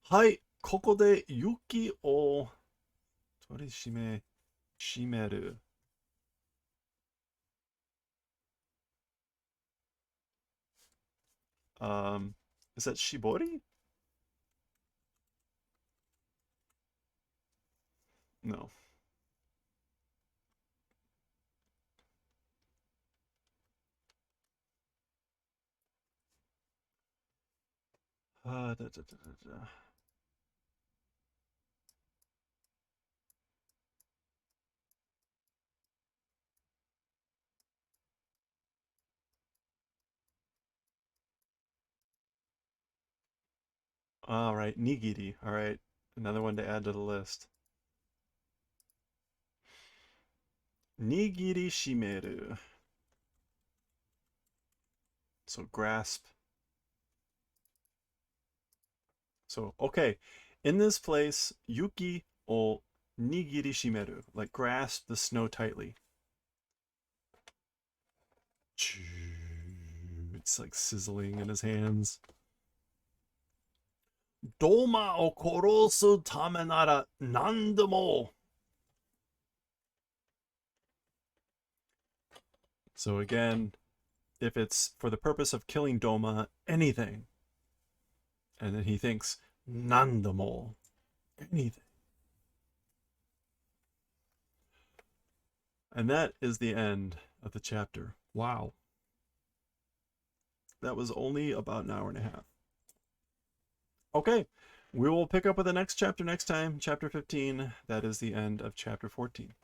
はい、ここで雪を取り締める. Is that Shibori? No. Da, da, da, da. All right, nigiri. All right, another one to add to the list. Nigiri shimeru. So grasp. So, okay, in this place, yuki o nigiri shimeru, like grasp the snow tightly. It's like sizzling in his hands. Doma o korosu tame nara nandemo. So again, if it's for the purpose of killing Doma, anything. And then he thinks, nandemo, anything. And that is the end of the chapter. Wow. That was only about an hour and a half. Okay, we will pick up with the next chapter next time, chapter 15. That is the end of chapter 14.